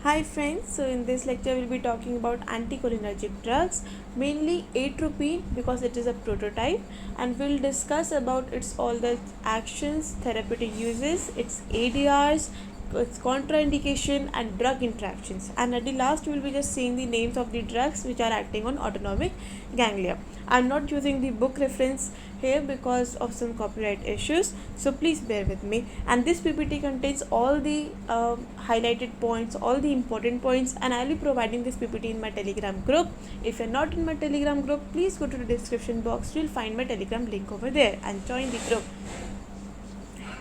Hi friends, so in this lecture we'll be talking about anticholinergic drugs, mainly atropine because it is a prototype, and we'll discuss about its all the actions, therapeutic uses, its ADRs, its contraindication and drug interactions. And at the last we'll be just seeing the names of the drugs which are acting on autonomic ganglia. I'm not using the book reference here because of some copyright issues, so please bear with me. And this PPT contains all the highlighted points, all the important points, and I'll be providing this PPT in my Telegram group. If you're not in my Telegram group, please go to the description box. You'll find my Telegram link over there and join the group.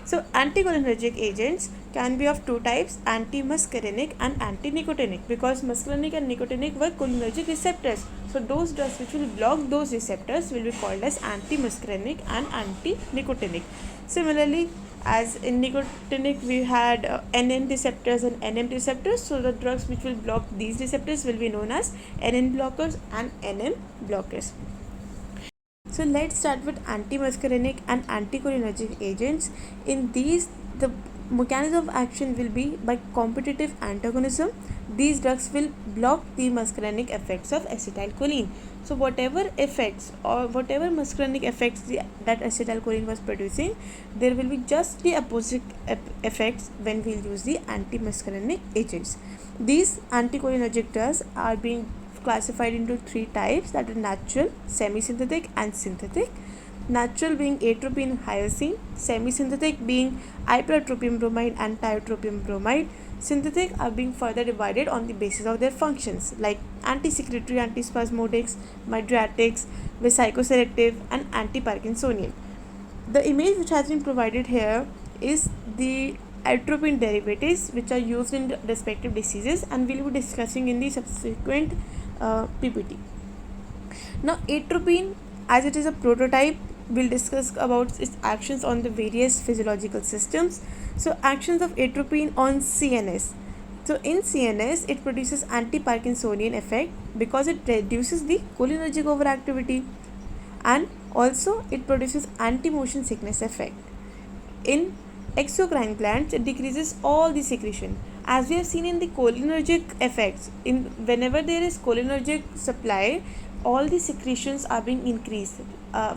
So anticholinergic agents can be of two types, antimuscarinic and antinicotinic, because muscarinic and nicotinic were cholinergic receptors. So those drugs which will block those receptors will be called as antimuscarinic and antinicotinic. Similarly, as in nicotinic we had NN receptors and NM receptors, so the drugs which will block these receptors will be known as NN blockers and NM blockers. So let's start with antimuscarinic and anticholinergic agents. In these, the mechanism of action will be by competitive antagonism. These drugs will block the muscarinic effects of acetylcholine. So whatever effects or whatever muscarinic effects that acetylcholine was producing, there will be just the opposite effects when we'll use the antimuscarinic agents. These anticholinergic drugs are being classified into three types, that are natural, semi-synthetic and synthetic. Natural being atropine and hyoscine, semi-synthetic being ipratropium bromide and tiotropium bromide. Synthetic are being further divided on the basis of their functions like anti-secretory, antispasmodics, mydriatics, vesicoselective and anti-Parkinsonian. The image which has been provided here is the atropine derivatives which are used in respective diseases, and we will be discussing in the subsequent PPT. Now atropine, as it is a prototype, we'll discuss about its actions on the various physiological systems. So actions of atropine on CNS. So in CNS it produces anti-Parkinsonian effect because it reduces the cholinergic overactivity, and also it produces anti-motion sickness effect. In exocrine glands it decreases all the secretion. As we have seen in the cholinergic effects, in whenever there is cholinergic supply, all the secretions are being increased,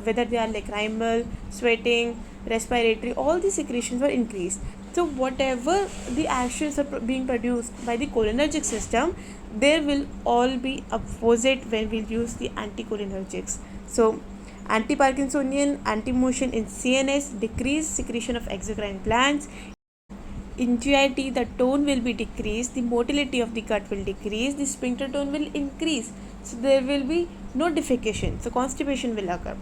whether they are lacrimal, sweating, respiratory, all the secretions were increased. So whatever the actions are being produced by the cholinergic system, there will all be opposite when we use the anticholinergics. So anti-Parkinsonian, anti-motion in CNS, decreased secretion of exocrine glands. In GIT, the tone will be decreased, the motility of the gut will decrease, the sphincter tone will increase. So there will be no defecation, so constipation will occur.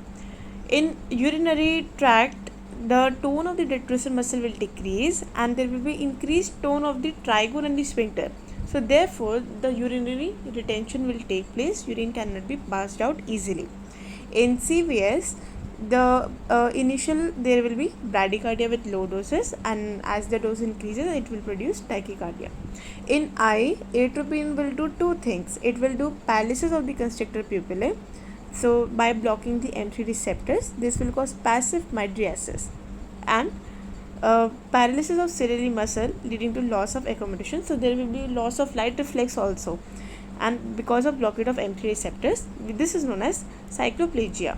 In urinary tract, the tone of the detrusor muscle will decrease and there will be increased tone of the trigone and the sphincter. So therefore, the urinary retention will take place, urine cannot be passed out easily. In CVS, the initial there will be bradycardia with low doses, and as the dose increases it will produce tachycardia. In eye, atropine will do two things. It will do paralysis of the constrictor pupillae. So by blocking the M3 receptors, this will cause passive mydriasis, and paralysis of ciliary muscle leading to loss of accommodation. So there will be loss of light reflex also, and because of blockade of M3 receptors, this is known as cycloplegia.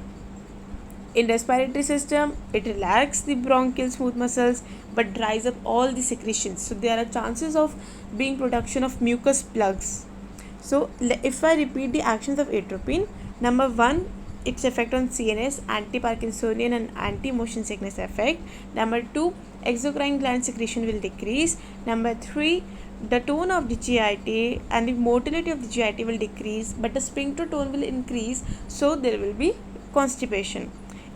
In respiratory system, it relaxes the bronchial smooth muscles but dries up all the secretions. So there are chances of being production of mucus plugs. So if I repeat the actions of atropine, number 1, its effect on CNS, anti-Parkinsonian and anti-motion sickness effect. Number 2, exocrine gland secretion will decrease. Number 3, the tone of the GIT and the motility of the GIT will decrease, but the sphincter tone will increase, so there will be constipation.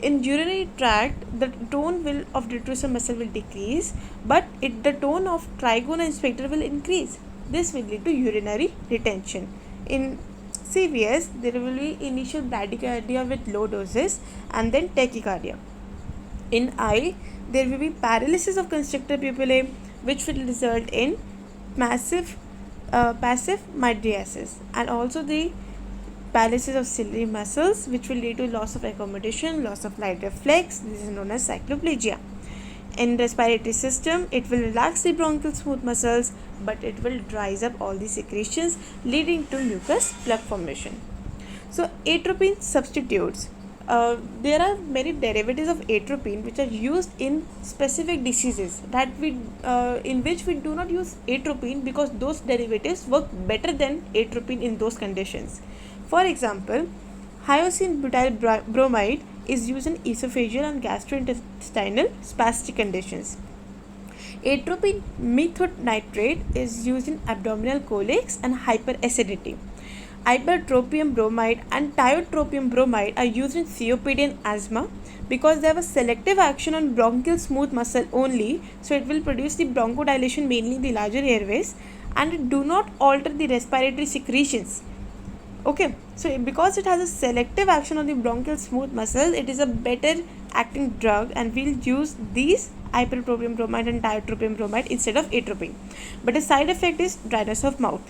In urinary tract, the tone of detrusor muscle will decrease, but the tone of trigone and sphincter will increase. This will lead to urinary retention. In CVS, there will be initial bradycardia with low doses and then tachycardia. In eye, there will be paralysis of constrictor pupillae, which will result in passive mydriasis, and also the paralysis of ciliary muscles, which will lead to loss of accommodation, loss of light reflex. This is known as cycloplegia. In respiratory system, it will relax the bronchial smooth muscles but it will dries up all the secretions, leading to mucus plug formation. So atropine substitutes. There are many derivatives of atropine which are used in specific diseases that we in which we do not use atropine because those derivatives work better than atropine in those conditions. For example, hyoscine butyl bromide is used in esophageal and gastrointestinal spastic conditions. Atropine methylnitrate is used in abdominal colics and hyperacidity. Ipratropium bromide and tiotropium bromide are used in COPD and asthma because they have a selective action on bronchial smooth muscle only, so it will produce the bronchodilation mainly in the larger airways, and it do not alter the respiratory secretions. Okay, so because it has a selective action on the bronchial smooth muscle, it is a better acting drug, and we'll use these ipratropium bromide and tiotropium bromide instead of atropine. But the side effect is dryness of mouth.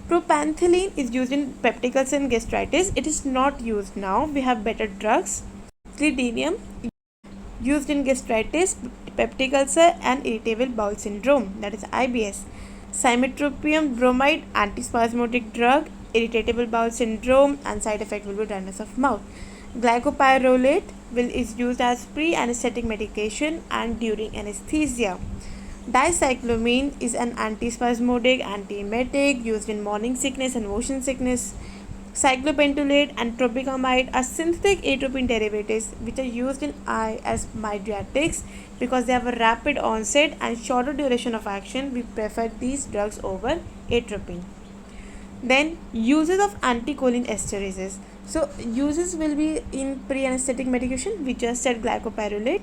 Propanthyline is used in peptic ulcer and gastritis. It is not used now. We have better drugs. Clidinium used in gastritis, peptic ulcer and irritable bowel syndrome, that is IBS. Cymetropium bromide, antispasmodic drug, irritable bowel syndrome, and side effect will be dryness of mouth. Glycopyrrolate is used as pre-anesthetic medication and during anesthesia. Dicyclomine is an antispasmodic antiemetic used in morning sickness and motion sickness. Cyclopentolate and tropicamide are synthetic atropine derivatives which are used in eye as mydriatics because they have a rapid onset and shorter duration of action. We prefer these drugs over atropine. Then uses of anticholinesterase. So uses will be in pre-anesthetic medication. We just said glycopyrrolate.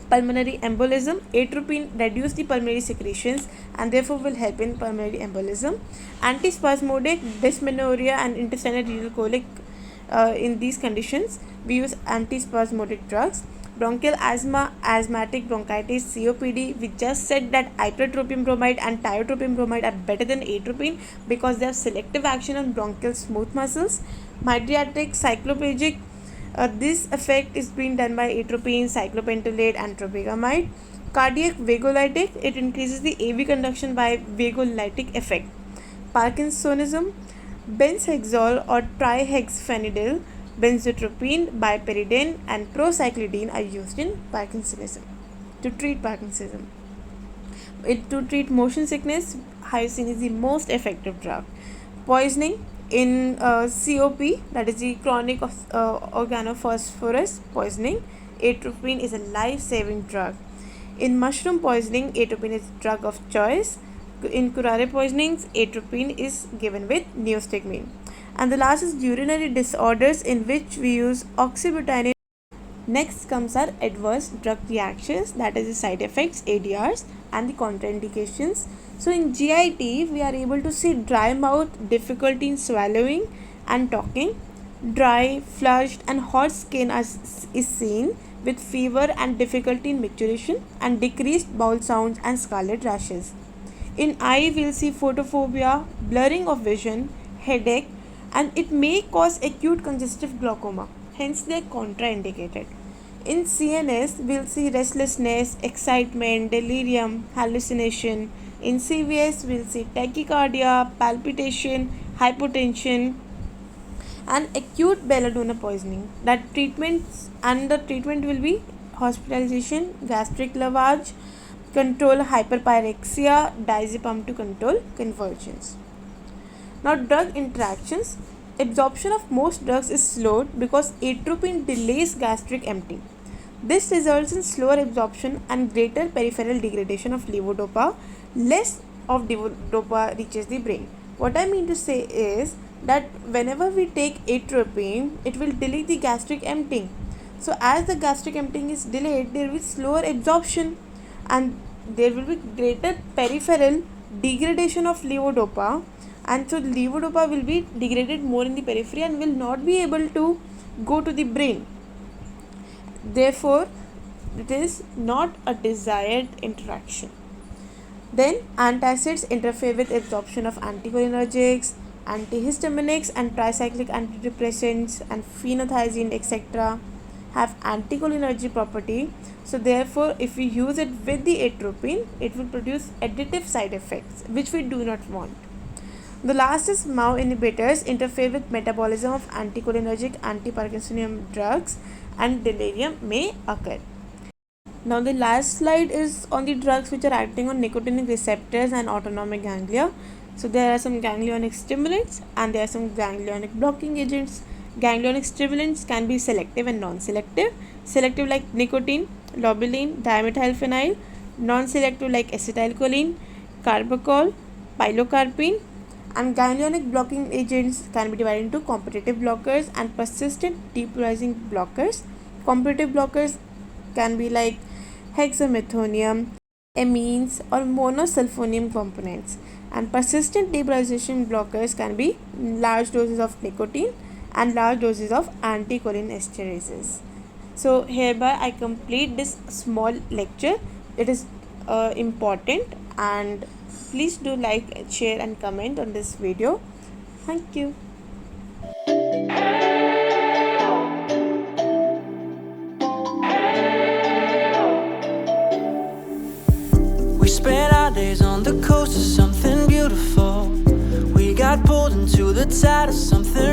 Pulmonary embolism, atropine reduce the pulmonary secretions and therefore will help in pulmonary embolism. Antispasmodic, dysmenorrhea and intestinal renal colic, in these conditions we use antispasmodic drugs. Bronchial asthma, asthmatic bronchitis, COPD, we just said that ipratropium bromide and tiotropium bromide are better than atropine because they have selective action on bronchial smooth muscles. Mydriatic, cycloplegic, this effect is being done by atropine, cyclopentolate and tropicamide. Cardiac vagolytic, it increases the AV conduction by vagolytic effect. Parkinsonism, benzhexol or trihexyphenidyl, benzotropine, piperidine and procyclidine are used in Parkinsonism to treat Parkinsonism. To treat motion sickness, hyoscine is the most effective drug. Poisoning, in COP, that is the chronic organophosphorus poisoning, atropine is a life-saving drug. In mushroom poisoning, atropine is drug of choice. In curare poisonings, atropine is given with neostigmine. And the last is urinary disorders, in which we use oxybutynin. Next comes our adverse drug reactions, that is the side effects, ADRs, and the contraindications. So in GIT, we are able to see dry mouth, difficulty in swallowing and talking, dry, flushed and hot skin is seen, with fever and difficulty in micturition, and decreased bowel sounds and scarlet rashes. In eye, we will see photophobia, blurring of vision, headache, and it may cause acute congestive glaucoma. Hence, they are contraindicated. In CNS, we will see restlessness, excitement, delirium, hallucination. In CVS, we will see tachycardia, palpitation, hypotension, and acute belladonna poisoning. The treatment will be hospitalization, gastric lavage, control hyperpyrexia, diazepam to control convulsions. Now, drug interactions. Absorption of most drugs is slowed because atropine delays gastric emptying. This results in slower absorption and greater peripheral degradation of levodopa. Less of levodopa reaches the brain. What I mean to say is that whenever we take atropine, it will delay the gastric emptying. So as the gastric emptying is delayed, there will be slower absorption and there will be greater peripheral degradation of levodopa, and so levodopa will be degraded more in the periphery and will not be able to go to the brain. Therefore, it is not a desired interaction. Then antacids interfere with absorption of anticholinergics, antihistaminics and tricyclic antidepressants and phenothiazine, etc. have anticholinergic property. So therefore, if we use it with the atropine, it will produce additive side effects which we do not want. The last is MAO inhibitors interfere with metabolism of anticholinergic anti-Parkinsonian drugs and delirium may occur. Now the last slide is on the drugs which are acting on nicotinic receptors and autonomic ganglia. So there are some ganglionic stimulants and there are some ganglionic blocking agents. Ganglionic stimulants can be selective and non-selective. Selective like nicotine, lobeline, dimethylphenyl. Non-selective like acetylcholine, carbachol, pilocarpine. And ganglionic blocking agents can be divided into competitive blockers and persistent depolarizing blockers. Competitive blockers can be like hexamethonium, amines or monosulfonium components, and persistent depolarization blockers can be large doses of nicotine and large doses of anticholinesterases. So hereby I complete this small lecture. It is important, and please do like, share and comment on this video. Thank you. We spent our days on the coast of something beautiful. We got pulled into the tide of something